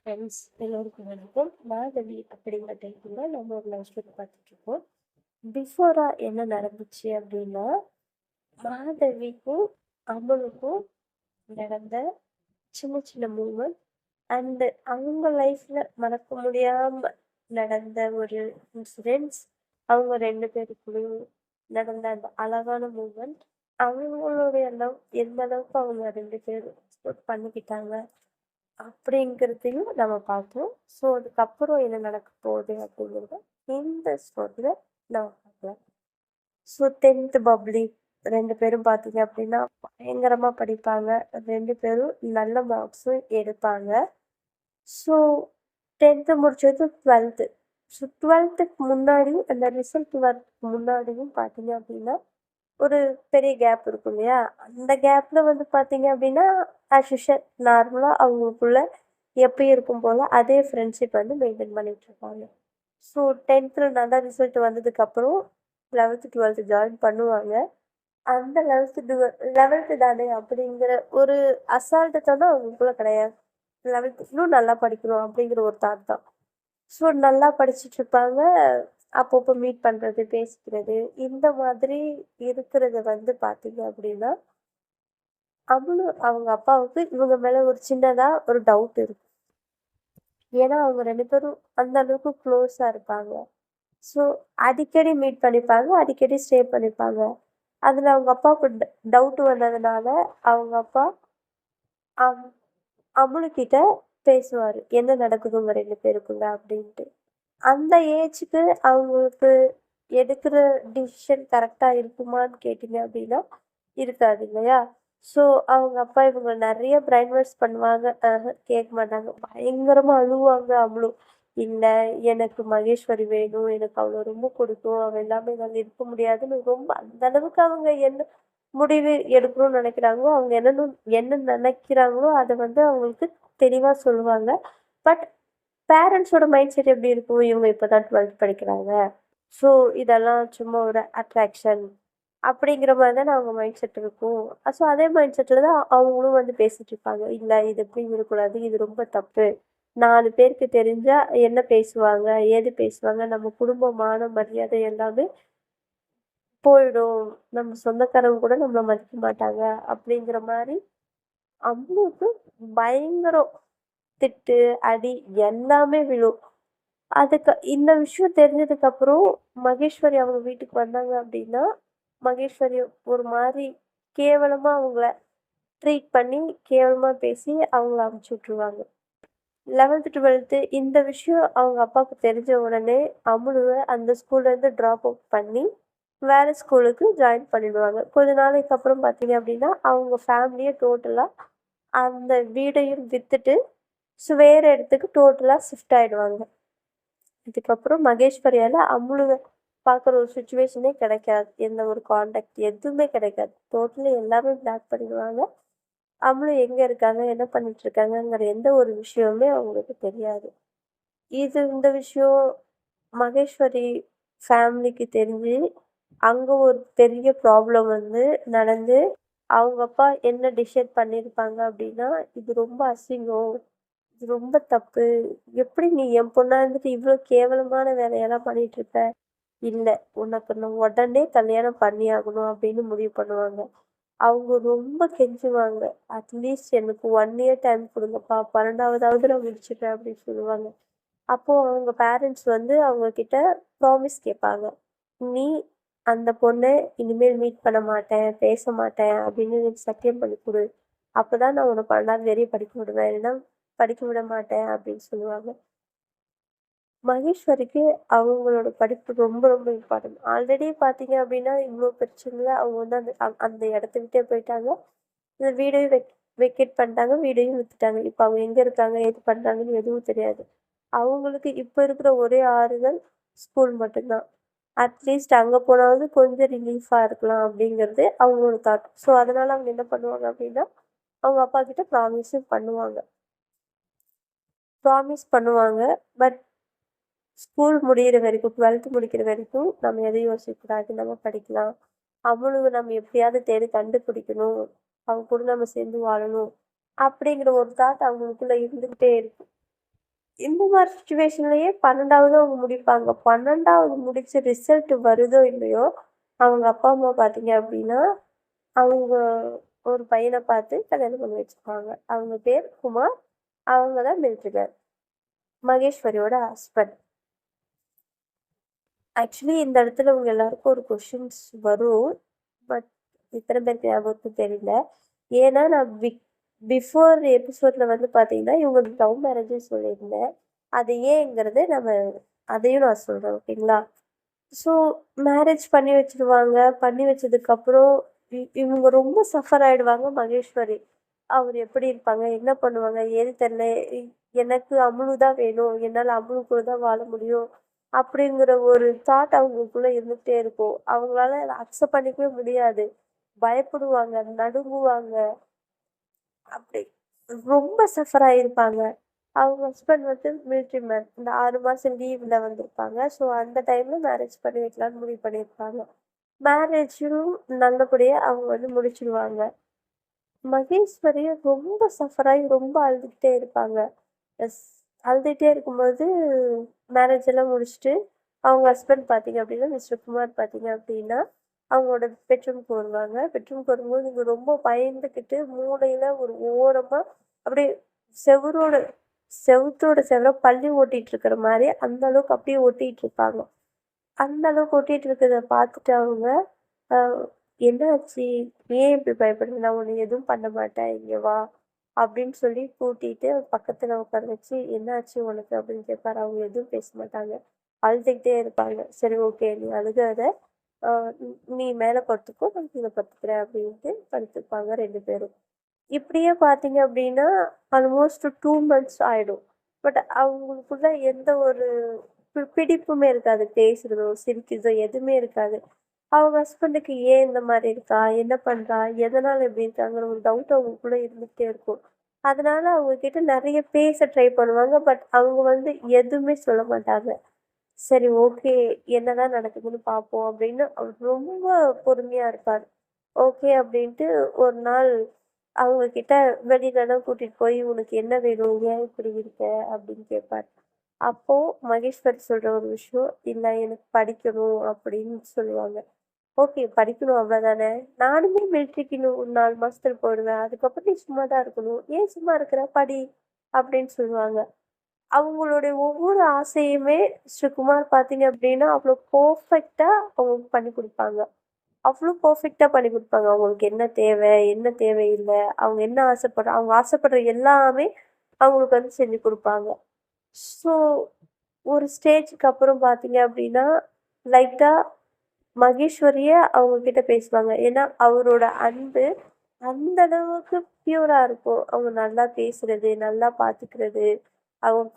Friends எல்லோருக்கும் வணக்கம். மாதவி அப்படிங்கிற டைட்டில் நம்ம ஒரு லவ் ஸ்டோரி பார்த்துட்டு இருக்கோம். பிஃபோரா என்ன நடந்துச்சு அப்படின்னா, மாதவிக்கும் அமலுக்கும் நடந்த சின்ன சின்ன மூமெண்ட் அண்ட் அவங்க லைஃப்ல மறக்க முடியாம நடந்த ஒரு இன்சிடென்ட்ஸ், அவங்க ரெண்டு பேருக்குள்ளேயும் நடந்த அந்த அழகான மூமெண்ட், அவங்களுடைய லவ் எந்த அளவுக்கு அவங்க ரெண்டு பேரும் பண்ணிக்கிட்டாங்க அப்படிங்கிறதையும் நம்ம பார்த்தோம். ஸோ அதுக்கப்புறம் என்ன நடக்க போகுது அப்படிங்கிறத இந்த ஸ்டோரியில் நம்ம பார்க்கலாம். ஸோ 10th பப்ளி ரெண்டு பேரும் பார்த்தீங்க அப்படின்னா பயங்கரமாக படிப்பாங்க. ரெண்டு பேரும் நல்ல மார்க்ஸும் எடுப்பாங்க. ஸோ 10th முடிச்சது 12th. ஸோ 12th முன்னாடி அந்த ரிசல்ட் வரதுக்கு முன்னாடியும் பார்த்தீங்க அப்படின்னா ஒரு பெரிய கேப் இருக்கும் இல்லையா? அந்த கேப்ல வந்து பார்த்தீங்க அப்படின்னா, ஆஸ் யூஷுவல் நார்மலா அவங்களுக்குள்ள எப்பயும் இருக்கும் போல அதே ஃப்ரெண்ட்ஷிப் வந்து மெயின்டெயின் பண்ணிட்டு இருப்பாங்க. ஸோ 10th நல்ல ரிசல்ட் வந்ததுக்கப்புறம் 11th 12th ஜாயின் பண்ணுவாங்க. அந்த 11th தானே அப்படிங்கிற ஒரு அசால்ட்டுத்தனம் அவங்களுக்குள்ள கிடையாது. 11th இன்னும் நல்லா படிக்கணும் அப்படிங்கிற ஒரு தாட் தான். ஸோ நல்லா படிச்சுட்டு இருப்பாங்க. அப்பப்போ மீட் பண்ணுறது, பேசிக்கிறது இந்த மாதிரி இருக்கிறது வந்து பார்த்தீங்க அப்படின்னா, அவளும் அவங்க அப்பாவுக்கு இவங்க மேலே ஒரு சின்னதாக ஒரு டவுட் இருக்கு. ஏன்னா அவங்க ரெண்டு பேரும் அந்த அளவுக்கு க்ளோஸாக இருப்பாங்க. ஸோ அடிக்கடி மீட் பண்ணிப்பாங்க, அடிக்கடி ஸ்டே பண்ணிப்பாங்க. அதில் அவங்க அப்பாவுக்கு டவுட் வந்ததுனால அவங்க அப்பா அம் அமுலுக்கிட்ட பேசுவார், என்ன நடக்குது உங்கள் ரெண்டு பேருக்குள்ள அப்படின்ட்டு. அந்த ஏஜுக்கு அவங்களுக்கு எடுக்கிற டிசிஷன் கரெக்டாக இருக்குமான்னு கேட்டிங்க அப்படின்னா இருக்காது இல்லையா? ஸோ அவங்க அப்பா இவங்க நிறைய பிரைன் வாஷ் பண்ணுவாங்க. கேட்க மாட்டாங்க. பயங்கரமாக அழுவாங்க அவளும். இல்லை, எனக்கு மகேஸ்வரி வேணும், எனக்கு அவளை ரொம்ப பிடிக்கும், அவள் எல்லாமே என்னால் இருக்க முடியாதுன்னு ரொம்ப அந்த அளவுக்கு அவங்க என்ன முடிவு எடுக்கணும்னு நினைக்கிறாங்களோ, அவங்க என்ன நினைக்கிறாங்களோ அதை வந்து அவங்களுக்கு தெளிவாக சொல்லுவாங்க. பட் பேரண்ட்ஸோட மைண்ட் செட் எப்படி இருக்கும்? இவங்க இப்போதான் 12th படிக்கிறாங்க, ஸோ இதெல்லாம் சும்மா ஒரு அட்ராக்ஷன் அப்படிங்கிற மாதிரி தானே அவங்க மைண்ட் செட் இருக்கும். ஸோ அதே மைண்ட் செட்டில் தான் அவங்களும் வந்து பேசிட்டு இருப்பாங்க. இல்லை, இது எப்படி இருக்கக்கூடாது, இது ரொம்ப தப்பு, 4 பேருக்கு தெரிஞ்சா என்ன பேசுவாங்க, ஏது பேசுவாங்க, நம்ம குடும்பமான மரியாதை எல்லாமே போயிடும், நம்ம சொந்தக்காரங்க கூட நம்மளை மதிக்க மாட்டாங்க அப்படிங்கிற மாதிரி அவங்களுக்கு பயங்கரம் திட்டு, அடி எல்லாமே விழும். இந்த விஷயம் தெரிஞ்சதுக்கப்புறம் மகேஸ்வரி அவங்க வீட்டுக்கு வந்தாங்க அப்படின்னா, மகேஸ்வரி ஒரு மாதிரி கேவலமாக அவங்கள ட்ரீட் பண்ணி, கேவலமாக பேசி அவங்கள அமுச்சு விட்ருவாங்க. 11th 12th இந்த விஷயம் அவங்க அப்பாவுக்கு தெரிஞ்ச உடனே அமுலுவை அந்த ஸ்கூல்லேருந்து ட்ராப் அவுட் பண்ணி வேறு ஸ்கூலுக்கு ஜாயின் பண்ணிடுவாங்க. கொஞ்ச நாளைக்கு அப்புறம் பார்த்தீங்க அப்படின்னா அவங்க ஃபேமிலியை டோட்டலாக அந்த வீடையும் விற்றுட்டு ஸோ வேறு இடத்துக்கு டோட்டலாக ஷிஃப்ட் ஆகிடுவாங்க. இதுக்கப்புறம் மகேஸ்வரியால் அமுலுவை பார்க்குற ஒரு சுச்சுவேஷனே கிடைக்காது. எந்த ஒரு காண்டாக்ட் எதுவுமே கிடைக்காது. டோட்டலி எல்லாமே பிளாக் பண்ணிடுவாங்க. அமுலு எங்கே இருக்காங்க, என்ன பண்ணிட்டு இருக்காங்கங்கிற எந்த ஒரு விஷயமுமே அவங்களுக்கு தெரியாது. இந்த விஷயம் மகேஸ்வரி ஃபேமிலிக்கு தெரிஞ்சு அங்கே ஒரு பெரிய ப்ராப்ளம் வந்து நடந்து அவங்க அப்பா என்ன டிசைட் பண்ணியிருப்பாங்க அப்படின்னா, இது ரொம்ப அசிங்கம், இது ரொம்ப தப்பு, எப்படி நீ என் பொண்ணா இருந்துட்டு இவ்வளோ கேவலமான வேலையெல்லாம் பண்ணிட்டு இருக்க, இல்லை உனக்கு நான் உடனே கல்யாணம் பண்ணியாகணும் அப்படின்னு முடிவு பண்ணுவாங்க. அவங்க ரொம்ப கெஞ்சுவாங்க, அட்லீஸ்ட் எனக்கு 1 இயர் டைம் கொடுங்கப்பா, 12வது நான் முடிச்சிடுறேன் அப்படின்னு சொல்லுவாங்க. அப்போது அவங்க பேரண்ட்ஸ் வந்து அவங்க கிட்ட ப்ராமிஸ் கேட்பாங்க, நீ அந்த பொண்ணை இனிமேல் மீட் பண்ண மாட்டேன், பேச மாட்டேன் அப்படின்னு எனக்கு சத்தியம் பண்ணி கொடு, அப்போ தான் நான் உன்னை 12வது வரையும் படிக்க விடுவேன், இல்லைன்னா படிக்க விட மாட்டேன் அப்படின்னு சொல்லுவாங்க. மகேஸ்வரிக்கு அவங்களோட படிப்பு ரொம்ப ரொம்ப இம்பார்ட்டன்ட். ஆல்ரெடி பார்த்தீங்க அப்படின்னா இவ்வளோ பிரச்சனையில் அவங்க வந்து அந்த இடத்த விட்டே போயிட்டாங்க. இந்த வீடையும் வெக்கேட் பண்ணிட்டாங்க, வீடையும் விற்றுட்டாங்க. இப்போ அவங்க எங்கே இருக்காங்க, ஏது பண்ணுறாங்கன்னு எதுவும் தெரியாது. அவங்களுக்கு இப்போ இருக்கிற ஒரே ஆறுதல் ஸ்கூல் மட்டும்தான். அட்லீஸ்ட் அங்கே போனாவது கொஞ்சம் ரிலீஃபாக இருக்கலாம் அப்படிங்கிறது அவங்களோட தாட். ஸோ அதனால் அவங்க என்ன பண்ணுவாங்க அப்படின்னா, அவங்க அப்பா கிட்ட ப்ராமிஸ் பண்ணுவாங்க. பட் ஸ்கூல் முடிகிற வரைக்கும் 12th முடிக்கிற வரைக்கும் நம்ம எதையும் யோசிக்கக்கூடாது, நம்ம படிக்கலாம், அவளுக்கு நம்ம எப்படியாவது தேடி கண்டுபிடிக்கணும், அவங்க கூட நம்ம சேர்ந்து வாழணும் அப்படிங்கிற ஒரு தாட் அவங்களுக்குள்ள இருந்துக்கிட்டே இருக்கும். இந்த மாதிரி சுச்சுவேஷன்லயே 12வது அவங்க முடிப்பாங்க. 12வது முடிச்சு ரிசல்ட் வருதோ இல்லையோ, அவங்க அப்பா, அம்மா பார்த்தீங்க அப்படின்னா, அவங்க ஒரு பையன பார்த்து கல்யாணம் பண்ணி வச்சுருப்பாங்க. அவங்க பேர் குமார். அவங்க தான் மிலிட்டரி மேன். மகேஸ்வரியோட ஹஸ்பண்ட். ஆக்சுவலி இந்த இடத்துல உங்க எல்லாருக்கும் ஒரு கொஸ்டின்ஸ் வரும். பட் எத்தனை பேருக்கு ஞாபகம் தெரியல. ஏன்னா நான் பிஃபோர் எபிசோட்ல வந்து பார்த்தீங்கன்னா, இவங்களுக்கு லவ் மேரேஜ்ன்னு சொல்லியிருந்தேன். அது ஏங்கிறது அதையும் நான் சொல்றேன். ஓகேங்களா? ஸோ மேரேஜ் பண்ணி வச்சுருவாங்க. பண்ணி வச்சதுக்கப்புறம் இவங்க ரொம்ப சஃபர் ஆயிடுவாங்க மகேஸ்வரி. அவர் எப்படி இருப்பாங்க? என்ன பண்ணுவாங்க? ஏது தெரியல. இ எனக்கு அமுலு தான் வேணும். என்னால அமுலு கூட தான் வாழ முடியும். அப்படிங்கிற ஒரு தாட் அவங்களுக்குள்ள இருந்துகிட்டே இருக்கும். அவங்களால அத அக்செப்ட் பண்ணிக்கவே முடியாது. பயப்படுவாங்க, நடுங்குவாங்க. அப்படி ரொம்ப சஃபர் ஆயிருப்பாங்க. அவங்க ஹஸ்பண்ட் வந்து மிலிட்டரி மேன். இந்த 6 மாசம் லீவ்ல வந்திருப்பாங்க. ஸோ அந்த டைம்ல மேரேஜ் பண்ணி வைக்கலான்னு முடிவு பண்ணியிருப்பாங்க. மேரேஜும் நல்லபடியா அவங்க வந்து முடிச்சிருவாங்க. மகேஸ்வரி ரொம்ப சஃபர் ஆகி ரொம்ப அழுதுகிட்டே இருப்பாங்க. எஸ் அழுதுகிட்டே இருக்கும்போது மேரேஜ் எல்லாம் முடிச்சுட்டு அவங்க ஹஸ்பண்ட் பார்த்தீங்க அப்படின்னா, மிஸ்டர் குமார் பார்த்தீங்க அப்படின்னா, அவங்களோட பெட்ரூம்க்கு வருவாங்க. பெட்ரூம்க்கு வரும்போது இவங்க ரொம்ப பயந்துக்கிட்டு மூலையில ஒரு ஓரமா அப்படியே செவுரோட செவுத்தோட செவுர பல்லி ஓட்டிட்டு இருக்கிற மாரி அந்த அளவுக்கு அப்படியே ஒட்டிட்டு இருப்பாங்க. அந்த அளவுக்கு ஒட்டிட்டு இருக்கிறத பார்த்துட்டு அவங்க, அ "என்ன ஆச்சு? ஏன் இப்படி பயப்படுற? நான் உன்ன எதுவும் பண்ண மாட்டேன். இங்க வா." அப்படின்னு சொல்லி கூட்டிட்டு பக்கத்துல உட்கார வச்சு, "என்ன ஆச்சு உனக்கு?" அப்படின்னு கேட்பாரு. அவங்க எதுவும் பேச மாட்டாங்க. அழுதுகிட்டே இருப்பாங்க. "சரி ஓகே. நீ அழுகாத. அ நீ மேல படுத்துக்கோ. நான் கீழ படுத்துக்கிறேன்." அப்படின்ட்டு படுத்துப்பாங்க 2 பேரும். இப்படியே பார்த்தீங்க அப்படின்னா, ஆல்மோஸ்ட் 2 மந்த்ஸ் ஆயிடும். பட் அவங்களுக்குள்ள எந்த ஒரு பிடிப்புமே இருக்காது. பேசுறதோ, சிரிக்கிறதோ எதுவுமே இருக்காது. அவங்க ஹஸ்பண்டுக்கு ஏன் இந்த மாரி இருக்கா? என்ன பண்றா? எதனால இப்படி இருக்காங்கிற ஒரு டவுட் அவங்களுக்குள்ள இருந்துகிட்டே இருக்கும். அதனால அவங்க கிட்ட நெறைய பேச ட்ரை பண்ணுவாங்க. பட் அவங்க வந்து எதுவுமே சொல்ல மாட்டாங்க. சரி ஓகே. என்னதான் நடக்குதுன்னு பார்ப்போம் அப்படின்னு அவர் ரொம்ப பொறுமையா இருப்பாரு. ஓகே அப்படின்ட்டு ஒரு நாள் அவங்க கிட்ட வெளியிலலாம் கூட்டிட்டு போய், "உனக்கு என்ன வேணும்? ஏன் இப்படி இருக்க?" அப்படின்னு கேட்பாரு. அப்போ மகேஸ்வரி சொல்ற ஒரு விஷயம், "இல்ல எனக்கு படிக்கணும்" அப்படின்னு சொல்லுவாங்க. "ஓகே படிக்கணும் அவ்வளோதானே. நானுமே மிலிட்ரிக்கு இன்னும் ஒரு 4 மாசத்துல போயிடுவேன். அதுக்கப்புறம் நீ சும்மா தான் இருக்கணும். ஏன் சும்மா இருக்கிற? படி" அப்படின்னு சொல்லுவாங்க. அவங்களுடைய ஒவ்வொரு ஆசையுமே ஸ்ரீகுமார் பார்த்தீங்க அப்படின்னா, அவ்வளோ பெர்ஃபெக்ட்டா அவங்க பண்ணி குடுப்பாங்க. அவ்ளோ பெர்ஃபெக்ட்டா பண்ணி குடுப்பாங்க. அவங்களுக்கு என்ன தேவை? என்ன தேவையில்ல? அவங்க என்ன அவங்க ஆசைப்படுற எல்லாமே அவங்களுக்கு வந்து செஞ்சு குடுப்பாங்க. ஸோ, ஒரு ஸ்டேஜ்க்கு அப்புறம் பார்த்தீங்க அப்படின்னா, லைட்டா மகேஸ்வரிய அவங்க கிட்ட பேசுவாங்க. ஏன்னா, அவரோட அன்பு அந்த அளவுக்கு பியூரா இருக்கும். அவங்க நல்லா பேசுறது, நல்லா பார்த்துக்கிறது, அவங்க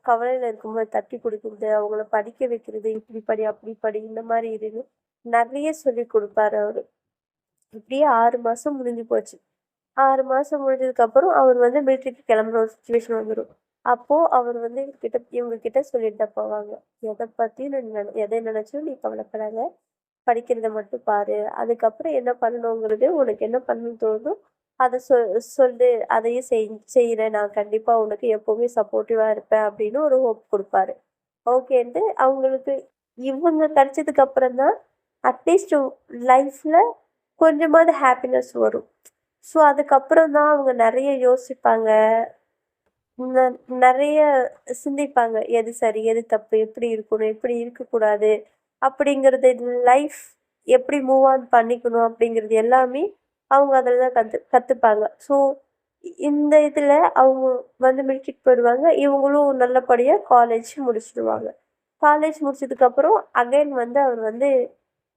கவலையில இருக்கும்போது தட்டி குடுக்குறது, அவங்கள படிக்க வைக்கிறது, இப்படி படி, அப்படி படி, இந்த மாரி இதுன்னு நெறைய சொல்லிக் குடுப்பாரு அவரு. இப்படியே 6 மாசம் முடிஞ்சு போச்சு. 6 மாசம் முடிஞ்சதுக்கப்புறம் அவர் வந்து மிலிட்டரிக்கு கிளம்புற ஒரு சிச்சுவேஷன் வந்துரும். அப்போ அவர் வந்து இவங்க கிட்ட சொல்லிட்டு தான் போவாங்க. "எத பத்தியும் எத நினைச்சும் நீ கவலைப்படாத. படிக்கிறத மட்டும் பாரு. அதுக்கப்புறம் என்ன பண்ணணுங்கிறது உனக்கு என்ன பண்ணணும்னு தோணுதோ, அத சொல்லு. அதையும் செய்றேன். நான் கண்டிப்பா உனக்கு எப்பவுமே சப்போர்ட்டிவா இருப்பேன்." அப்படின்னு ஒரு ஹோப் குடுப்பாரு. ஓகேன்ட்டு அவங்களுக்கு இவங்க கிடைச்சதுக்கு அப்புறம் தான் அட்லீஸ்ட் லைஃப்ல கொஞ்சமாவது ஹாப்பினஸ் வரும். ஸோ அதுக்கப்புறம் தான் அவங்க நெறைய யோசிப்பாங்க. ந நெறைய சிந்திப்பாங்க. எது சரி? எது தப்பு? எப்படி இருக்கணும்? எப்படி இருக்கக்கூடாது? அப்படிங்கிறது லைஃப் எப்படி மூவ் ஆன் பண்ணிக்கணும்? அப்படிங்கிறது எல்லாமே அவங்க அதில தான் கத்துப்பாங்க. ஸோ இந்த இதில அவங்க வந்து மிலிட்ரிக்கு போயிடுவாங்க. இவங்களும் நல்லபடியா காலேஜ் முடிச்சுடுவாங்க. காலேஜ் முடிச்சதுக்கப்புறம் அகைன் வந்து அவர் வந்து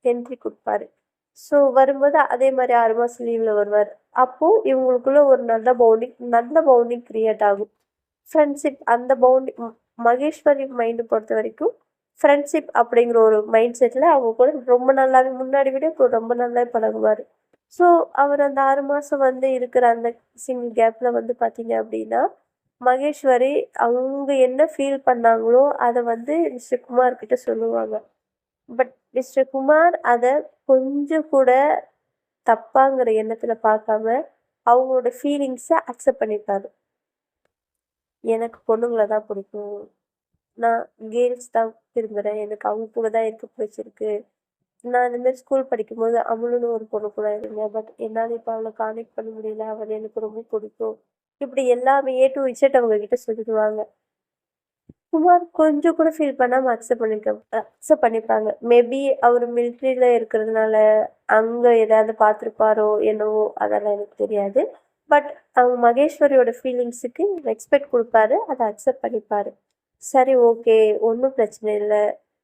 என்ட்ரி குடுப்பாரு. ஸோ வரும்போது அதே மாரி 6 மாசம் லீவ்ல வருவாரு. அப்போ இவங்களுக்குள்ள ஒரு நல்ல பவுண்டிங் கிரியேட் ஆகும். ஃப்ரெண்ட்ஷிப் அந்த பவுண்டிங் மகேஸ்வரி மைண்ட் பொறுத்தவரைக்கும், ஃப்ரெண்ட்ஷிப் அப்படிங்கிற ஒரு மைண்ட் செட்ல அவங்க கூட ரொம்ப நல்லாவே முன்னாடி விட இப்போ ரொம்ப நல்லாவே பழகுவாரு. ஸோ அவர் அந்த 6 மாசம் வந்து இருக்கிற அந்த சிங்கிள் கேப்ல வந்து பார்த்தீங்க அப்படின்னா, மகேஸ்வரி அவங்க என்ன ஃபீல் பண்ணாங்களோ, அத வந்து மிஸ்டர் குமார் கிட்ட சொல்லுவாங்க. பட் மிஸ்டர் குமார் அத கொஞ்சம் கூட தப்பாங்கிற எண்ணத்துல பார்க்காம, அவங்களோட ஃபீலிங்ஸ அக்செப்ட் பண்ணிப்பாரு. எனக்கு பொண்ணுங்கள தான் பிடிக்கும். நான் கேர்ல்ஸ் தான் விரும்புறேன். எனக்கு அவங்க கூட தான் இருக்க பிடிச்சிருக்கு. நான் இந்த மாரி ஸ்கூல் படிக்கும்போது அமுலுன்னு ஒரு பொண்ணு கூட இருந்தேன். பட் என்னால இப்ப அவள கான்டாக்ட் பண்ண முடியல. அவள எனக்கு ரொம்ப பிடிக்கும். இப்படி எல்லாமே ஏ டூ இசட் அவங்க கிட்ட சொல்லிடுவாங்க. குமார் கொஞ்சம் கூட ஃபீல் பண்ணாம அக்செப்ட் பண்ணிப்பாங்க. மேபி அவரு மிலிட்டரில இருக்கிறதுனால, அங்க ஏதாவது பார்த்துருப்பாரோ என்னவோ! அதெல்லாம் எனக்கு தெரியாது. பட் அவங்க மகேஸ்வரியோட ஃபீலிங்ஸுக்கு ரெஸ்பெக்ட் குடுப்பாரு. அத அக்செப்ட் பண்ணிப்பாரு. சரி ஓகே. ஒண்ணும் பிரச்சனை இல்ல.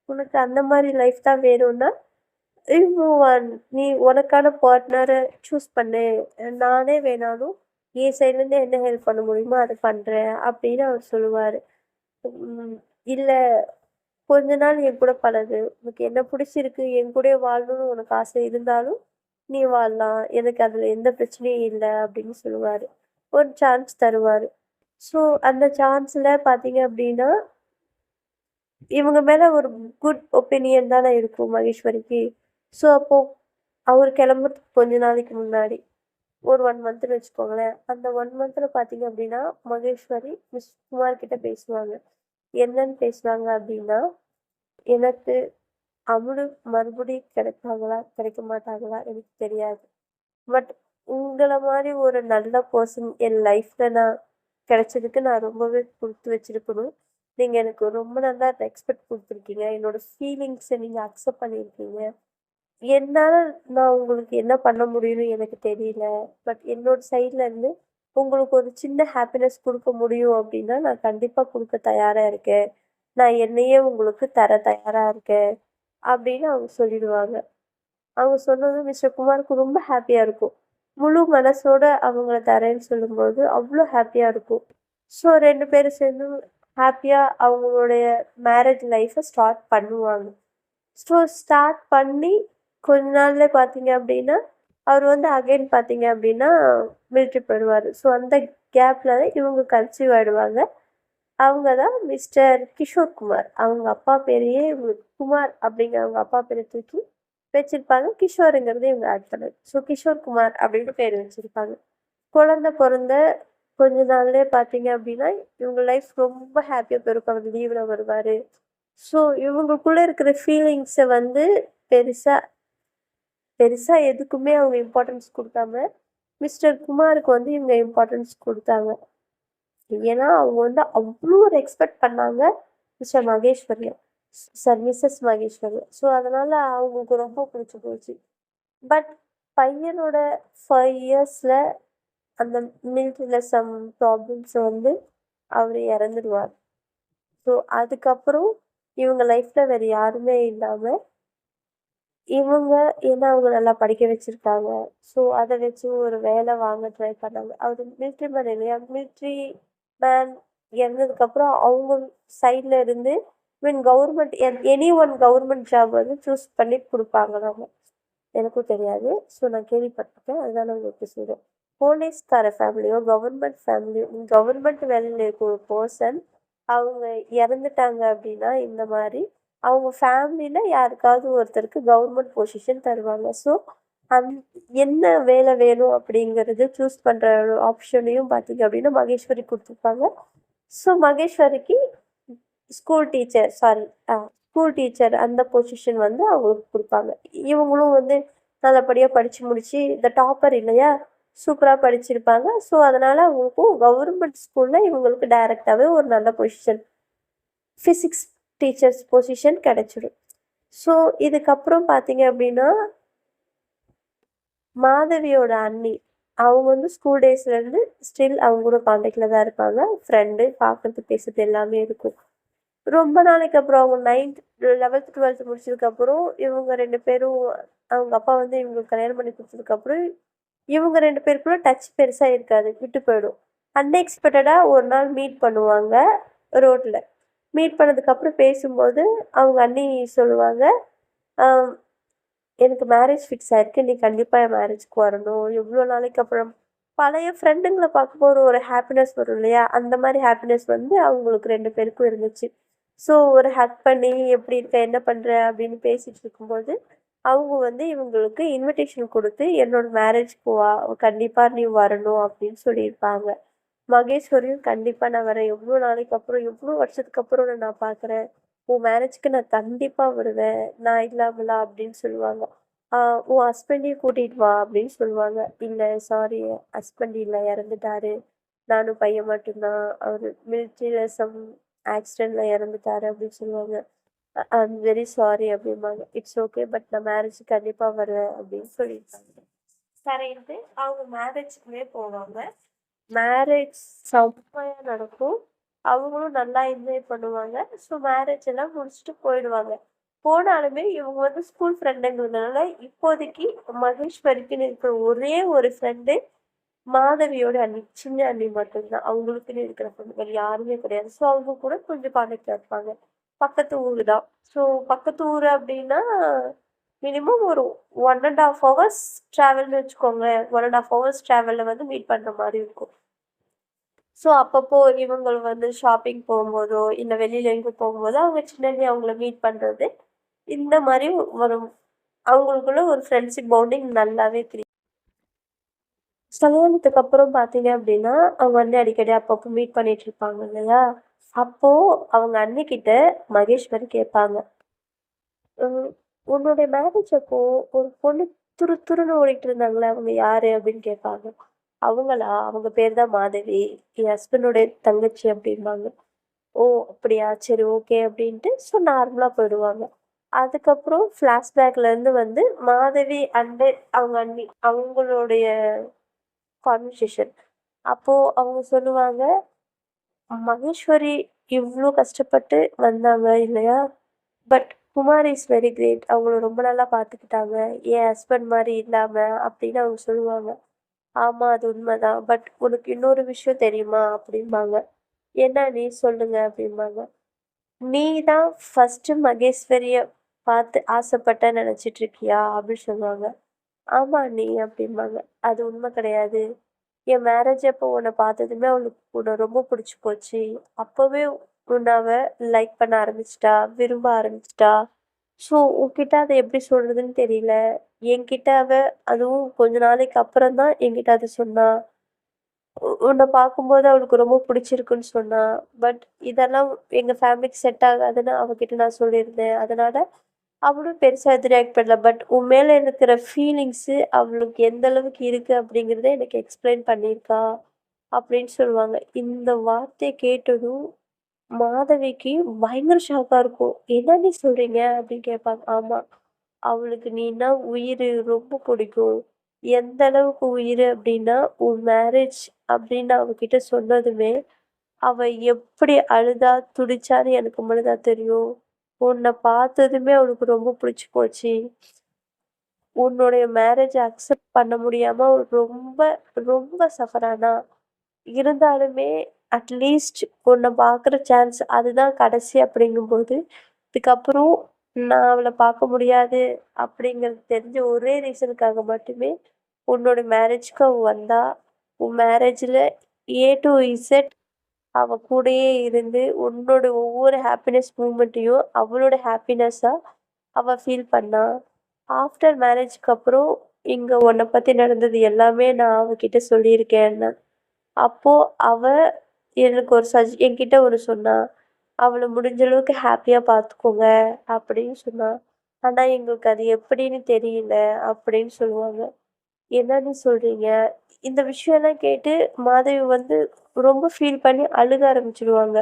உனக்கு அந்த மாரி லைஃப் தான் வேணும்னா, யூ மூவ் ஆன். நீ உனக்கான பார்ட்னர சூஸ் பண்ணு. நானே வேணாலும் என் சைட்லேருந்து என்ன ஹெல்ப் பண்ண முடியுமோ அத பண்றேன். அப்படின்னு அவர் சொல்லுவாரு. ம். இல்ல கொஞ்ச நாள் என் கூட பழகு. உனக்கு என்ன பிடிச்சிருக்கு, என் கூடயே வாழணும்னு உனக்கு ஆசை இருந்தாலும், நீ வாழலாம். எனக்கு அதுல எந்த பிரச்சனையும் இல்ல அப்படின்னு சொல்லுவாரு. ஒரு சான்ஸ் தருவாரு. ஸோ அந்த சான்ஸ்ல பார்த்தீங்க அப்படின்னா, இவங்க மேல ஒரு குட் ஒப்பீனியன் தானே இருக்கும் மகேஸ்வரிக்கு. ஸோ அப்போ அவரு கிளம்புறதுக்கு கொஞ்ச நாளைக்கு முன்னாடி, ஒரு 1 மந்த்ன்னு வச்சுக்கோங்களேன். அந்த 1 மந்த்ல பார்த்தீங்க அப்படின்னா, மகேஸ்வரி மிஸ் குமார் கிட்ட பேசுவாங்க. என்னன்னு பேசுவாங்க அப்படின்னா, எனக்கு அமுலு மறுபடியும் கிடைப்பாங்களா? கிடைக்க மாட்டாங்களா? எனக்கு தெரியாது. பட் உங்கள மாரி ஒரு நல்ல பெர்சன் என் லைஃப்ல நான் கிடைச்சதுக்கு நான் ரொம்பவே குடுத்து வச்சிருக்கணும். நீங்க எனக்கு ரொம்ப நல்லா ரெஸ்பெக்ட் குடுத்துருக்கீங்க. என்னோட ஃபீலிங்ஸ நீங்க அக்செப்ட் பண்ணியிருக்கீங்க. என்னால நான் உங்களுக்கு என்ன பண்ண முடியும்னு எனக்கு தெரியல. பட் என்னோட சைட்ல இருந்து உங்களுக்கு ஒரு சின்ன ஹாப்பினஸ் குடுக்க முடியும் அப்டின்னா, நான் கண்டிப்பா குடுக்க தயாரா இருக்கேன். நான் என்னையே உங்களுக்கு தர தயாரா இருக்கேன். அப்படின்னு அவங்க சொல்லிடுவாங்க. அவங்க சொன்னதும் மிஸ்டர் குமாருக்கு ரொம்ப ஹாப்பியா இருக்கும். முழு மனசோட அவங்கள தரேன்னு சொல்லும்போது, அவ்ளோ ஹாப்பியா இருக்கும். ஸோ 2 பேரும் சேர்ந்து ஹாப்பியா அவங்களுடைய மேரேஜ் லைஃப்ப ஸ்டார்ட் பண்ணுவாங்க. ஸோ ஸ்டார்ட் பண்ணி கொஞ்ச நாள்ல பார்த்தீங்க அப்படின்னா, அவர் வந்து அகைன் பார்த்தீங்க அப்படின்னா, மிலிட்ரி போயிடுவாரு. ஸோ அந்த கேப்ல இவங்க கன்சீவ் ஆயிடுவாங்க. அவங்க தான் மிஸ்டர் கிஷோர் குமார். அவங்க அப்பா பேரையே குமார் அப்படிங்கிற அவங்க அப்பா பேர தூக்கி வச்சிருப்பாங்க. கிஷோர்ங்கிறத இவங்க ஆட் பண்ணது. ஸோ கிஷோர் குமார் அப்படின்னு பேர் வச்சிருப்பாங்க. குழந்தை பொறந்த கொஞ்ச நாள்லயே பார்த்தீங்க அப்படின்னா, இவங்க லைஃப் ரொம்ப ஹாப்பியா போயிருக்கும். அவர் லீவ்ல வருவாரு. ஸோ இவங்களுக்குள்ள இருக்கிற ஃபீலிங்ஸ வந்து பெருசா பெருசா எதுக்குமே அவங்க இம்பார்ட்டன்ஸ் குடுக்காம, மிஸ்டர் குமாருக்கு வந்து இவங்க இம்பார்ட்டன்ஸ் குடுத்தாங்க. ஏன்னா, அவங்க வந்து அவ்ளோ ரெஸ்பெக்ட் பண்ணாங்க மிஸ்டர் மகேஸ்வரிய. மிஸ்ஸஸ் மகேஸ்வரிய. ஸோ, அதனால அவங்களுக்கு ரொம்ப பிடிச்சு போச்சு. பட் பையனோட 5 இயர்ஸ்ல அந்த மிலிட்டரில சம் ப்ராப்ளம்ஸ் வந்து அவரு இறந்துடுவார். ஸோ, அதுக்கப்புறம் இவங்க லைஃப்ல வேற யாருமே இல்லாம, இவங்க ஏன்னா அவங்க நல்லா படிக்க வச்சிருக்காங்க. ஸோ, அத வச்சு ஒரு வேலை வாங்க ட்ரை பண்ணாங்க. அவரு மிலிட்டரி மேன் இல்லையா? மிலிட்டரி மேன் இறந்ததுக்கப்புறம் அவங்க சைட்ல இருந்து மீன் government any one government job வந்து சூஸ் பண்ணி குடுப்பாங்களாமா. எனக்கும் தெரியாது. ஸோ, நான் கேள்விப்பட்டுருக்கேன். அதனால உங்களுக்கு சொல்றேன். போலீஸ்கார ஃபேமிலியோ, கவர்மெண்ட் ஃபேமிலியோ கவர்மெண்ட் வேலையில இருக்க ஒரு பெர்சன் அவங்க இறந்துட்டாங்க அப்படின்னா, இந்த மாரி அவங்க ஃபேமிலில யாருக்காவது ஒருத்தருக்கு கவர்மெண்ட் பொசிஷன் தருவாங்க. ஸோ, அந் என்ன வேலை வேணும் அப்படிங்கிறது சூஸ் பண்ற ஆப்ஷனையும் பார்த்தீங்க அப்படின்னா, மகேஸ்வரி குடுத்துருப்பாங்க. ஸோ, மகேஸ்வரிக்கு school teacher sorry school teacher அந்த பொசிஷன் வந்து அவங்களுக்கு குடுப்பாங்க. இவங்களும் வந்து நல்லபடியா படிச்சு முடிச்சு இந்த டாப்பர் இல்லையா? சூப்பரா படிச்சிருப்பாங்க. ஸோ, அதனால அவங்களுக்கும் கவர்மெண்ட் ஸ்கூல்ல இவங்களுக்கு டைரக்ட்டாவே ஒரு நல்ல பொசிஷன் ஃபிசிக்ஸ் டீச்சர்ஸ் பொசிஷன் கிடைச்சிடும். ஸோ, இதுக்கப்புறம் பார்த்தீங்க அப்படின்னா, மாதவியோட அண்ணி அவங்க வந்து ஸ்கூல் டேஸ்லேருந்து ஸ்டில் அவங்க கூட கான்டாக்ட்ல தான் இருப்பாங்க. ஃப்ரெண்டு பார்க்கறது, பேசுறது எல்லாமே இருக்கும். ரொம்ப நாளைக்கு அப்புறம் அவங்க 9த் 11த் 12த் முடிச்சதுக்கப்புறம் இவங்க 2 பேரும் அவங்க அப்பா வந்து இவங்களுக்கு கல்யாணம் பண்ணி குடுத்ததுக்கப்புறம், இவங்க 2 பேருக்குள்ள டச் பெருசா இருக்காது. விட்டு போயிடும். அன்எக்ஸ்பெக்டடா ஒரு நாள் மீட் பண்ணுவாங்க ரோட்ல. மீட் பண்ணதுக்கப்புறம் பேசும்போது அவங்க அண்ணி சொல்லுவாங்க, "அ எனக்கு மேரேஜ் ஃபிக்ஸ் ஆயிருக்கு. நீ கண்டிப்பா என் மேரேஜ்க்கு வரணும்." எவ்வளோ நாளைக்கு அப்புறம் பழைய ஃப்ரெண்டுங்கள பார்க்கும்போது ஒரு ஹாப்பினஸ் வரும் இல்லையா? அந்த மாரி ஹாப்பினஸ் வந்து அவங்களுக்கு 2 பேருக்கும் இருந்துச்சு. ஸோ ஒரு ஹக் பண்ணி, "எப்படி இருக்க? என்ன பண்ற?" அப்படின்னு பேசிட்டு இருக்கும்போது, அவங்க வந்து இவங்களுக்கு இன்விடேஷன் குடுத்து, "என்னோட மேரேஜ்க்கு வா. கண்டிப்பா நீ வரணும்." அப்படின்னு சொல்லியிருப்பாங்க. மகேஸ்வரியும் கண்டிப்பா நான் வரேன். எவ்ளோ நாளைக்கு அப்புறம், எவ்ளோ வருஷத்துக்கு அப்புறம் உன்ன நான் பார்க்குறேன். உன் மேரேஜ்க்கு நான் கண்டிப்பா வருவேன். நான் இல்லாமலா அப்படின்னு சொல்லுவாங்க. ஆ உன் ஹஸ்பண்டையும் கூட்டிட்டு வா அப்படின்னு சொல்லுவாங்க. இல்ல சாரி ஹஸ்பண்ட் இல்ல இறந்துட்டாரு. நானும் பையன் மட்டும்தான். அவரு மிலிட்டரியில சம் ஆக்சிடென்ட்ல இறந்துட்டாரு அப்படின்னு சொல்லுவாங்க. ஐம் வெரி சாரி அப்படிம்பாங்க. இட்ஸ் ஓகே பட் நான் மேரேஜ்க்கு கண்டிப்பா வருவேன் அப்படின்னு சொல்லியிருக்காங்க. சரின்ட்டு அவங்க மேரேஜ்க்குமே போவாங்க. மேரேஜ் செம்மையா நடக்கும். அவங்களும் நல்லா என்ஜாய் பண்ணுவாங்க. ஸோ மேரேஜ் எல்லாம் முடிச்சுட்டு போயிடுவாங்க. போனாலுமே இவங்க வந்து ஸ்கூல் ஃப்ரெண்டுங்கிறதுனால இப்போதைக்கு மகேஸ்வரிக்குன்னு இருக்கிற ஒரே ஒரு ஃப்ரெண்டு மாதவியோட அண்ணி. சின்ன அண்ணி மட்டும்தான். அவங்களுக்குன்னு இருக்கிற ஃப்ரெண்ட். வேற யாருமே கிடையாது. ஸோ அவங்க கூட கொஞ்சம் கான்டாக்ட்ல இருப்பாங்க. பக்கத்து ஊரு தான். ஸோ பக்கத்து ஊரு அப்படின்னா மினிமம் ஒரு 1 1/2 ஹவர்ஸ் ட்ராவல்ன்னு வச்சுக்கோங்க. 1 1/2 ஹவர்ஸ் ட்ராவல்ல வந்து மீட் பண்ற மாரி இருக்கும். ஸோ அப்பப்போ இவங்க வந்து ஷாப்பிங் போகும்போதோ, இல்ல வெளியில எங்கேயும் போகும்போதோ, அவங்க சின்னண்ணி அவங்கள மீட் பண்றது, இந்த மாரி வரும். அவங்களுக்குள்ள ஒரு ஃப்ரெண்ட்ஷிப் பவுண்டிங் நல்லாவே தெரியும். கல்யாணத்துக்கு அப்புறம் பார்த்தீங்க அப்படின்னா, அவங்க வந்து அடிக்கடி அப்பப்போ மீட் பண்ணிட்டு இருப்பாங்க இல்லையா? அப்போ அவங்க அண்ணிகிட்ட மகேஸ்வரி கேட்பாங்க. ம் "உன்னுடைய மேரேஜ் அப்போ ஒரு பொண்ணு துரு துருன்னு ஓடிட்டு இருந்தாங்களே, அவங்க யாரு?" அப்படின்னு கேட்பாங்க. அவங்களா? அவங்க பேர் தான் மாதவி. என் ஹஸ்பண்டோட தங்கச்சி அப்படிம்பாங்க. ஓ! அப்படியா? சரி ஓகே அப்படின்ட்டு ஸோ நார்மலா போயிடுவாங்க. அதுக்கப்புறம் ஃப்ளாஷ்பேக்லேருந்து வந்து மாதவி அண்டு அவங்க அண்ணி அவங்களுடைய கான்வர்சேஷன். அப்போ அவங்க சொல்லுவாங்க, மகேஸ்வரி இவ்ளோ கஷ்டப்பட்டு வந்தாங்க இல்லையா? But Kumar is very great. அவங்கள ரொம்ப நல்லா பார்த்துக்கிட்டாங்க. என் ஹஸ்பண்ட் மாரி இல்லாம அப்படின்னு அவங்க சொல்லுவாங்க. ஆமா அது உண்மைதான். பட் உனக்கு இன்னொரு விஷயம் தெரியுமா? அப்படிம்பாங்க. என்ன நீ சொல்லுங்க அப்படிம்பாங்க. நீ தான் ஃபர்ஸ்ட்டு மகேஸ்வரிய பார்த்து ஆசைப்பட்டேன்னு நெனச்சிட்டு இருக்கியா? அப்படின்னு சொல்லுவாங்க. ஆமா அண்ணி அப்படிம்பாங்க. அது உண்மை கிடையாது. என் மேரேஜ் அப்போ உன்னை பார்த்ததுமே அவளுக்கு உன்னை ரொம்ப பிடிச்சி போச்சு. அப்பவே உன்னை அவ லைக் பண்ண ஆரம்பிச்சிட்டா, விரும்ப ஆரம்பிச்சிட்டா. ஸோ உன்கிட்ட அதை எப்படி சொல்றதுன்னு தெரியல. என்கிட்ட அவ அதுவும் கொஞ்ச நாளைக்கு அப்புறம் தான் என்கிட்ட அத சொன்னா. உன்னை பார்க்கும்போது அவளுக்கு ரொம்ப பிடிச்சிருக்குன்னு சொன்னா. பட் இதெல்லாம் எங்க ஃபேமிலிக்கு செட் ஆகாதுன்னு அவகிட்ட நான் சொல்லியிருந்தேன். அதனால அவளும் பெருசா எதுவும் ரியாக்ட் பண்ணல. பட் உன் மேல இருக்கிற ஃபீலிங்ஸு அவளுக்கு எந்த அளவுக்கு இருக்கு அப்படிங்கிறத எனக்கு எக்ஸ்பிளைன் பண்ணியிருக்கா அப்படின்னு சொல்லுவாங்க. இந்த வார்த்தைய கேட்டதும் மாதவிக்கு பயங்கர ஷாக்கா இருக்கும். "என்ன நீ சொல்றீங்க?" அப்படின்னு கேட்பாங்க. ஆமா. அவளுக்கு நீனா உயிரு. ரொம்ப பிடிக்கும். எந்த அளவுக்கு உயிரு அப்படின்னா, உன் மேரேஜ் அப்படின்னு அவகிட்ட சொன்னதுமே, அவ எப்படி அழுதா, துடிச்சான்னு எனக்கு மட்டும் தான் தெரியும். உன்னை பார்த்ததுமே அவளுக்கு ரொம்ப பிடிச்சு போச்சு. உன்னுடைய மேரேஜ அக்செப்ட் பண்ண முடியாம அவ ரொம்ப, ரொம்ப சஃபர் ஆனா. இருந்தாலுமே அட்லீஸ்ட் உன்னை பார்க்குற சான்ஸ் அதுதான் கடைசி அப்படிங்கும்போது, இதுக்கப்புறம் நான் அவள பார்க்க முடியாது அப்படிங்கிறது தெரிஞ்ச ஒரே ரீசனுக்காக மட்டுமே உன்னோட மேரேஜ்க்கு அவ வந்தா. உன் மேரேஜ்ல ஏ டூ இசட் அவ கூடயே இருந்து உன்னோட ஒவ்வொரு ஹாப்பினஸ் மூமெண்ட்டையும் அவளோட ஹாப்பினஸ்ஸா அவ ஃபீல் பண்ணா. ஆஃப்டர் மேரேஜ்க்கு அப்புறம் இங்க உன்னை பத்தி நடந்தது எல்லாமே நான் அவகிட்ட சொல்லியிருக்கேன்னா. அப்போ அவ எனக்கு ஒரு என்கிட்ட ஒண்ணு சொன்னா. "அவள முடிஞ்ச அளவுக்கு ஹாப்பியா பார்த்துக்கோங்க" அப்படின்னு சொன்னா. ஆனா எங்களுக்கு அது எப்படின்னு தெரியல அப்படின்னு சொல்லுவாங்க. என்னன்னு சொல்றீங்க? இந்த விஷயம்லாம் கேட்டு மாதவி வந்து ரொம்ப ஃபீல் பண்ணி அழுக ஆரம்பிச்சுடுவாங்க.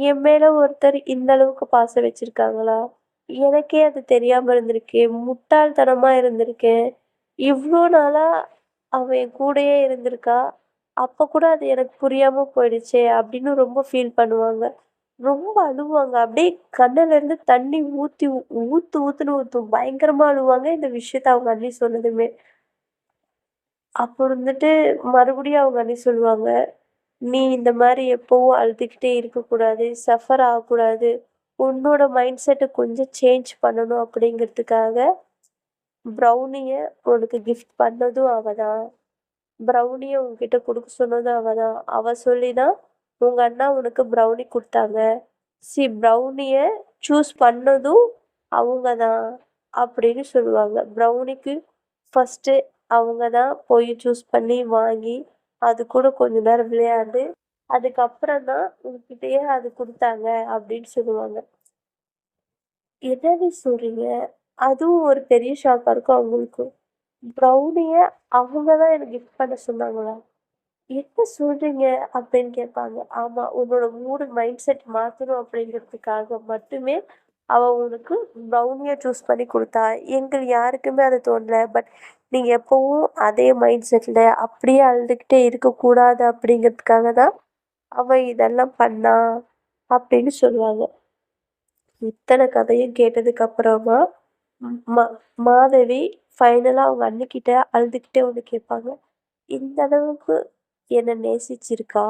என் மேல ஒருத்தர் இந்த அளவுக்கு பாசம் வச்சிருக்காங்களா? எனக்கே அது தெரியாம இருந்திருக்கே! முட்டாள்தனமா இருந்திருக்கேன். இவ்ளோ நாளா அவ என் கூடயே இருந்திருக்கா. அப்ப கூட அது எனக்கு புரியாம போயிடுச்சே! அப்படின்னு ரொம்ப ஃபீல் பண்ணுவாங்க. ரொம்ப அழுவாங்க. அப்படியே கண்ணுலருந்து தண்ணி ஊத்துன்னு ஊத்தும். பயங்கரமா அழுவாங்க. இந்த விஷயத்த அவங்க அண்ணி சொன்னதுமே. அப்போ இருந்துட்டு மறுபடியும் அவங்க அண்ணி சொல்லுவாங்க. "நீ இந்த மாரி எப்பவும் அழுதுகிட்டே இருக்கக்கூடாது. சஃபர் ஆகக்கூடாது. உன்னோட மைண்ட் செட்ட கொஞ்சம் சேஞ்ச் பண்ணணும் அப்படிங்கிறதுக்காக, ப்ரௌனிய உனக்கு கிஃப்ட் பண்ணதும் அவ தான். ப்ரௌனிய உன்கிட்ட குடுக்க சொன்னதும் அவ தான். அவ சொல்லி தான் உங்க அண்ணா உனக்கு ப்ரௌனி குடுத்தாங்க. ப்ரௌனிய சூஸ் பண்ணதும் அவங்க தான்." அப்படின்னு சொல்லுவாங்க. ப்ரௌனிக்கு ஃபர்ஸ்ட்டு அவங்க தான் போய் சூஸ் பண்ணி வாங்கி, அது கூட கொஞ்ச நேரம் விளையாண்டு அதுக்கப்புறம் தான் உங்ககிட்டயே அது குடுத்தாங்க அப்படின்னு சொல்லுவாங்க. என்னடி சொல்றீங்க? அதுவும் ஒரு பெரிய ஷாக்கா இருக்கும் அவங்களுக்கு. ப்ரௌனிய அவங்க தான் எனக்கு கிஃப்ட் பண்ண சொன்னாங்களா? என்ன சொல்றீங்க? அப்படின்னு கேட்பாங்க. ஆமா, உன்னோட மூடு மைண்ட் செட் மாத்தணும் அப்படிங்கிறதுக்காக மட்டுமே அவ உனக்கு ப்ரௌனிய சூஸ் பண்ணி குடுத்தா. எங்கள் யாருக்குமே அது தோணல. பட் நீங்க எப்பவும் அதே மைண்ட் செட்ல அப்படியே அழுதுகிட்டே இருக்கக்கூடாது அப்படிங்கிறதுக்காக தான் அவ இதெல்லாம் பண்ணா அப்படின்னு சொல்லுவாங்க. இத்தனை கதையும் கேட்டதுக்கு அப்புறமா ம மாதவி ஃபைனலா அவங்க அண்ணிக்கிட்ட அழுதுகிட்டே ஒண்ணு கேட்பாங்க. இந்த அளவுக்கு என்ன நேசிச்சிருக்கா.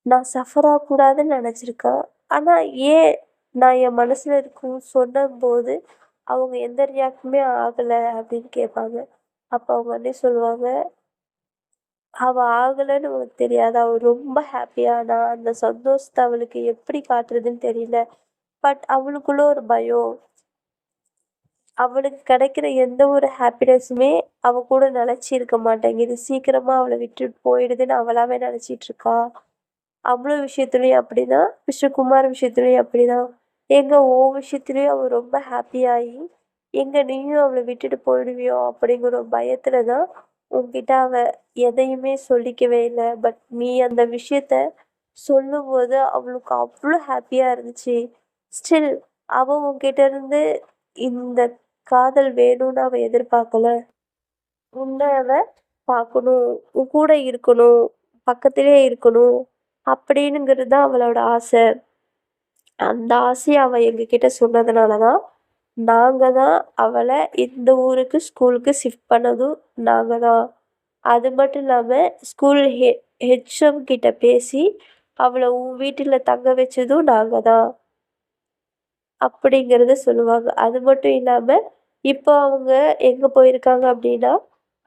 நான் சஃபர் ஆகக்கூடாதுன்னு நெனச்சிருக்கா. ஆனா ஏன் நான் என் மனசுல இருக்குன்னு சொன்னம்போது, அவங்க எந்த ரியாக்ட்டுமே ஆகல அப்படின்னு கேட்பாங்க. அப்ப அவங்க அண்ணி சொல்லுவாங்க, "அவ ஆகலன்னு உனக்கு தெரியாதா? அவ ரொம்ப ஹாப்பியானா. அந்த சந்தோஷத்த அவளுக்கு எப்படி காட்டுறதுன்னு தெரியல. பட் அவளுக்குள்ள ஒரு பயம். அவளுக்கு கிடைக்கிற எந்த ஒரு ஹாப்பினஸுமே அவ கூட நிலைச்சிருக்க மாட்டேங்குது. சீக்கிரமா அவள விட்டுட்டு போயிடுதுன்னு அவளாவே நினைச்சிட்டு இருக்கா. அவ்வளோ விஷயத்துலயும் அப்படிதான். மிஸ்டர் குமார் விஷயத்துலயும் அப்படிதான். எங்க உன் விஷயத்துலயும் அவ ரொம்ப ஹாப்பியாகி, எங்க நீயும் அவள விட்டுட்டு போயிடுவியோ அப்படிங்கிற ஒரு பயத்துல தான் உன்கிட்ட அவ எதையுமே சொல்லிக்கவே இல்ல. பட் நீ அந்த விஷயத்த சொல்லும்போது அவளுக்கு அவ்வளோ ஹாப்பியா இருந்துச்சு. ஸ்டில் அவ உன்கிட்ட இருந்து இந்த காதல் வேணும்னு அவ எதிர்பார்க்கல. உன்ன அவ பார்க்கணும், உன் கூட இருக்கணும், பக்கத்திலேயே இருக்கணும் அப்படின்னுங்கிறது தான் அவளோட ஆசை. அந்த ஆசைய அவ எங்ககிட்ட சொன்னதுனால தான், நாங்க தான் அவள இந்த ஊருக்கு ஸ்கூலுக்கு ஷிஃப்ட் பண்ணதும் நாங்க தான். அது மட்டும் இல்லாம ஸ்கூல் ஹெச்எம் கிட்ட பேசி அவள உன் வீட்டுல தங்க வச்சதும் நாங்க தான். அப்படிங்கிறத சொல்லுவாங்க. அது மட்டும் இல்லாம, இப்போ அவங்க எங்க போயிருக்காங்க அப்படின்னா,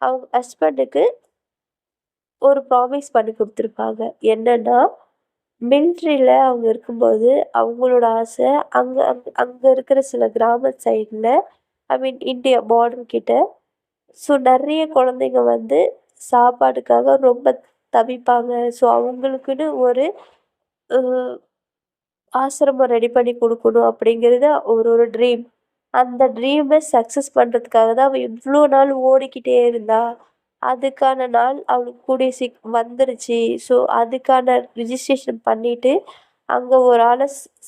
அவங்க ஹஸ்பண்டுக்கு ஒரு ப்ராமிஸ் பண்ணி குடுத்துருப்பாங்க. என்னன்னா, மிலிட்ரில அவங்க இருக்கும்போது, அவங்களோட ஆசை அங்க அங்க அங்க இருக்கிற சில கிராம சைடுல ஐ மீன் இந்தியா பார்டர் கிட்ட, ஸோ நெறைய குழந்தைங்க வந்து சாப்பாடுக்காக ரொம்ப தவிப்பாங்க. ஸோ அவங்களுக்குன்னு ஒரு அ ஆசிரமம் ரெடி பண்ணி குடுக்கணும் அப்படிங்கிறது ஒரு ட்ரீம். அந்த ட்ரீம சக்சஸ் பண்றதுக்காக தான் அவ இவ்ளோ நாள் ஓடிக்கிட்டே இருந்தா. அதுக்கான நாள் அவளுக்கு கூடிய வந்துருச்சு. ஸோ அதுக்கான ரிஜிஸ்ட்ரேஷன் பண்ணிட்டு, அங்க ஒரு ஆள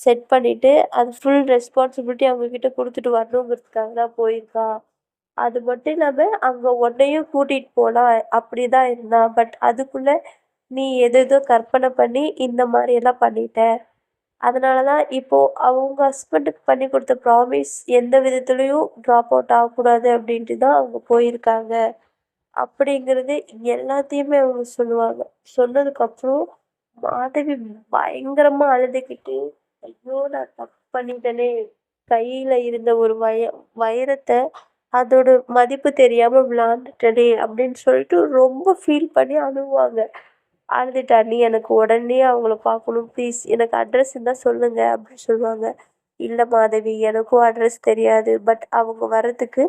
செட் பண்ணிட்டு, அது ஃபுல் ரெஸ்பான்சிபிலிட்டி அவங்க கிட்ட குடுத்துட்டு வரணுங்கிறதுக்காக தான் போயிருக்கா. அது மட்டும் இல்லாம, அங்க உன்னையும் கூட்டிட்டு போலாம் அப்படிதான் இருந்தா. பட் அதுக்குள்ள நீ ஏதேதோ கற்பனை பண்ணி இந்த மாரியெல்லாம் பண்ணிட்ட. அதனால தான் இப்போ அவங்க ஹஸ்பண்டுக்கு பண்ணி குடுத்த ப்ராமிஸ் எந்த விதத்துலயும் ட்ராப் அவுட் ஆகக்கூடாது அப்படின்ட்டு தான் அவங்க போயிருக்காங்க. அப்படிங்கிறது எல்லாத்தையுமே அவங்க சொல்லுவாங்க. சொன்னதுக்கப்புறம் மாதவி பயங்கரமா அழுதுகிட்டு, "ஐயோ! நான் தப்பு பண்ணிட்டேனே! கையில இருந்த ஒரு வைரத்த அதோட மதிப்பு தெரியாம விளையாண்டுட்டேனே!" அப்படின்னு சொல்லிட்டு ரொம்ப ஃபீல் பண்ணி அழுவாங்க. அழுதுட்டா, "நீ எனக்கு உடனே அவங்கள பார்க்கணும் ப்ளீஸ். எனக்கு அட்ரஸ் இருந்தா சொல்லுங்க" அப்படின்னு சொல்லுவாங்க. "இல்ல மாதவி, எனக்கும் அட்ரஸ் தெரியாது. பட் அவங்க வர்றதுக்கு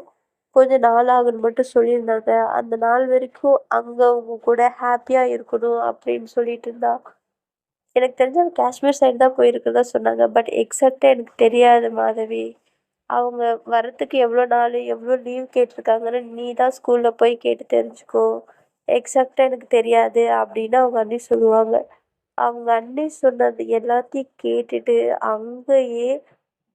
கொஞ்சம் நாள் ஆகும்னு மட்டும் சொல்லியிருந்தாங்க. அந்த நாள் வரைக்கும் அங்க உங்க கூட ஹாப்பியா இருக்கணும்" அப்படின்னு சொல்லிட்டு இருந்தா. எனக்கு தெரிஞ்சு அவ காஷ்மீர் சைடு தான் போயிருக்கிறதா சொன்னாங்க. பட் எக்ஸாக்ட்டா எனக்கு தெரியாது மாதவி. அவங்க வர்றதுக்கு எவ்வளோ நாளு, எவ்வளோ லீவ் கேட்டிருக்காங்கன்னு நீ தான் ஸ்கூல்ல போய் கேட்டு தெரிஞ்சுக்கோ. எக்ஸாக்ட்டா எனக்கு தெரியாது அப்படின்னு அவங்க அண்ணி சொல்லுவாங்க. அவங்க அண்ணி சொன்னது எல்லாத்தையும் கேட்டுட்டு அங்கேயே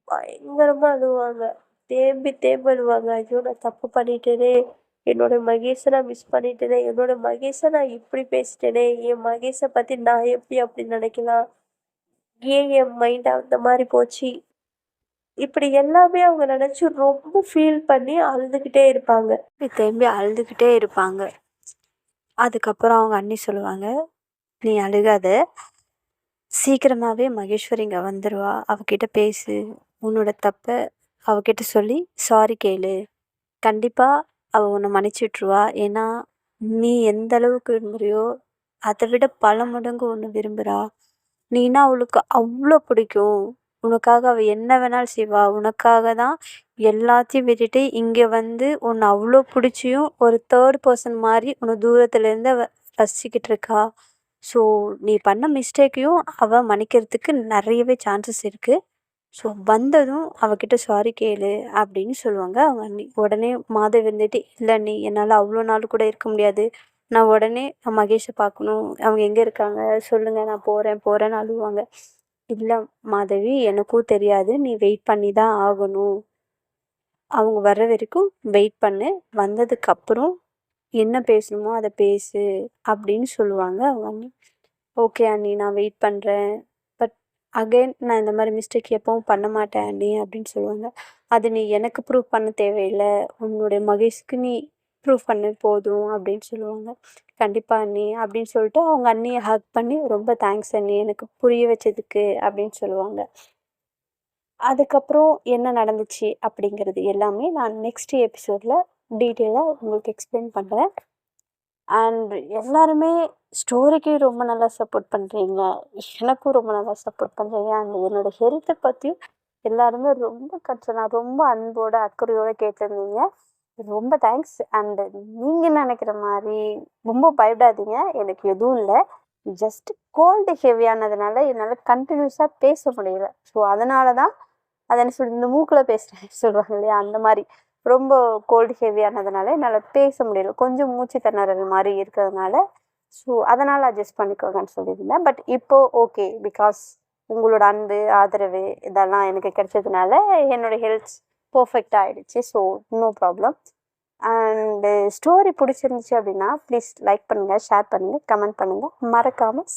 பயங்கரமா அழுவாங்க. தேம்பி தேம்பி அழுவாங்க. ஐயோ! நான் தப்பு பண்ணிட்டேனே! என்னோட மகேஷ நான் மிஸ் பண்ணிட்டேனே! என்னோட மகேஷ நான் இப்படி பேசிட்டேனே! என் மகேஷ பத்தி நான் எப்படி அப்படி நினைக்கலாம்? ஏன் என் மைண்ட் அந்த மாரி போச்சு? இப்படி எல்லாமே அவங்க நினைச்சு ரொம்ப ஃபீல் பண்ணி அழுதுகிட்டே இருப்பாங்க. திரும்பி அழுதுகிட்டே இருப்பாங்க. அதுக்கப்புறம் அவங்க அண்ணி சொல்லுவாங்க, "நீ அழுகாத. சீக்கிரமாவே மகேஸ்வரி இங்க வந்துருவா. அவகிட்ட பேசு. உன்னோட தப்ப அவகிட்ட சொல்லி சாரி கேளு. கண்டிப்பா அவ உன்னை மன்னிச்சு விட்டுருவா. ஏன்னா, நீ எந்த அளவுக்கு விரும்புறியோ, அதை விட பல மடங்கு உன்னை விரும்புறா. நீனா அவளுக்கு அவ்வளோ பிடிக்கும். உனக்காக அவ என்ன வேணாலும் செய்வா. உனக்காக தான் எல்லாத்தையும் விட்டுட்டு இங்க வந்து உன்னை அவ்வளோ பிடிச்சியும் ஒரு தேர்ட் பர்சன் மாதிரி உன்னை தூரத்துல இருந்து அவ ரசிச்சுக்கிட்டு இருக்கா. ஸோ நீ பண்ண மிஸ்டேக்கையும் அவள் மன்னிக்கிறதுக்கு நிறையவே சான்சஸ் இருக்குது. ஸோ வந்ததும் அவகிட்ட சாரி கேளு அப்படின்னு சொல்லுவாங்க அவங்க அண்ணி. உடனே மாதவி வந்துட்டு, இல்லை அண்ணி, என்னால் அவ்வளோ நாள் கூட இருக்க முடியாது. நான் உடனே மகேஷை பார்க்கணும். அவங்க எங்கே இருக்காங்க சொல்லுங்கள், நான் போகிறேன்னு அழுவாங்க. இல்லை மாதவி, எனக்கும் தெரியாது, நீ வெயிட் பண்ணி தான் ஆகணும். அவங்க வர்ற வரைக்கும் வெயிட் பண்ணு. வந்ததுக்கப்புறம் என்ன பேசணுமோ அதை பேசு அப்படின்னு சொல்லுவாங்க அவங்க அண்ணி. ஓகே அண்ணி, நான் வெயிட் பண்ணுறேன். பட் அகைன் நான் இந்த மாதிரி மிஸ்டேக் எப்பவும் பண்ண மாட்டேன் அண்ணி அப்படின்னு சொல்லுவாங்க. அது நீ எனக்கு ப்ரூவ் பண்ண தேவையில்லை, உன்னுடைய மகேஷ்க்கு நீ ப்ரூவ் பண்ண போதும் அப்படின்னு சொல்லுவாங்க. கண்டிப்பாக அண்ணி அப்படின்னு சொல்லிட்டு அவங்க அண்ணியை ஹக் பண்ணி, ரொம்ப தேங்க்ஸ் அண்ணி எனக்கு புரிய வச்சதுக்கு அப்படின்னு சொல்லுவாங்க. அதுக்கப்புறம் என்ன நடந்துச்சு அப்படிங்கிறது எல்லாமே நான் நெக்ஸ்ட் எபிசோடில் டீட்டெயிலாக உங்களுக்கு எக்ஸ்பிளைன் பண்ணுறேன். அண்ட் எல்லாருமே ஸ்டோரிக்கு ரொம்ப நல்லா சப்போர்ட் பண்ணுறீங்க, எனக்கும் ரொம்ப நல்லா சப்போர்ட் பண்ணுறீங்க. அண்ட் என்னோடய ஹெல்த்தை பற்றியும் எல்லாருமே ரொம்ப கன்சர்னாக, ரொம்ப அன்போட அக்கறையோடு கேட்டிருந்தீங்க. ரொம்ப தேங்க்ஸ். அண்டு நீங்கள் நினைக்கிற மாதிரி ரொம்ப பயப்படாதீங்க, எனக்கு எதுவும் இல்லை. ஜஸ்ட் கோல்டு ஹெவியானதுனால என்னால் கண்டினியூஸாக பேச முடியல. ஸோ அதனால தான் அதை என்ன சொல்லி இந்த மூக்கில் பேசுகிறேன் சொல்லுவாங்க இல்லையா, அந்த மாதிரி ரொம்ப கோல்டு ஹெவியானதுனால என்னால் பேச முடியல. கொஞ்சம் மூச்சு திணறல் மாதிரி இருக்கிறதுனால ஸோ அதனால் அட்ஜஸ்ட் பண்ணிக்கோங்கன்னு சொல்லியிருந்தேன். பட் இப்போது ஓகே, பிகாஸ் உங்களோட அன்பு ஆதரவு இதெல்லாம் எனக்கு கிடைச்சதுனால என்னோடய ஹெல்த் பர்ஃபெக்டாக ஆகிடுச்சு. So no problem. And story பிடிச்சிருந்துச்சு அப்படின்னா ப்ளீஸ் லைக் பண்ணுங்கள், ஷேர் பண்ணுங்கள், கமெண்ட் பண்ணுங்கள், மறக்காமல்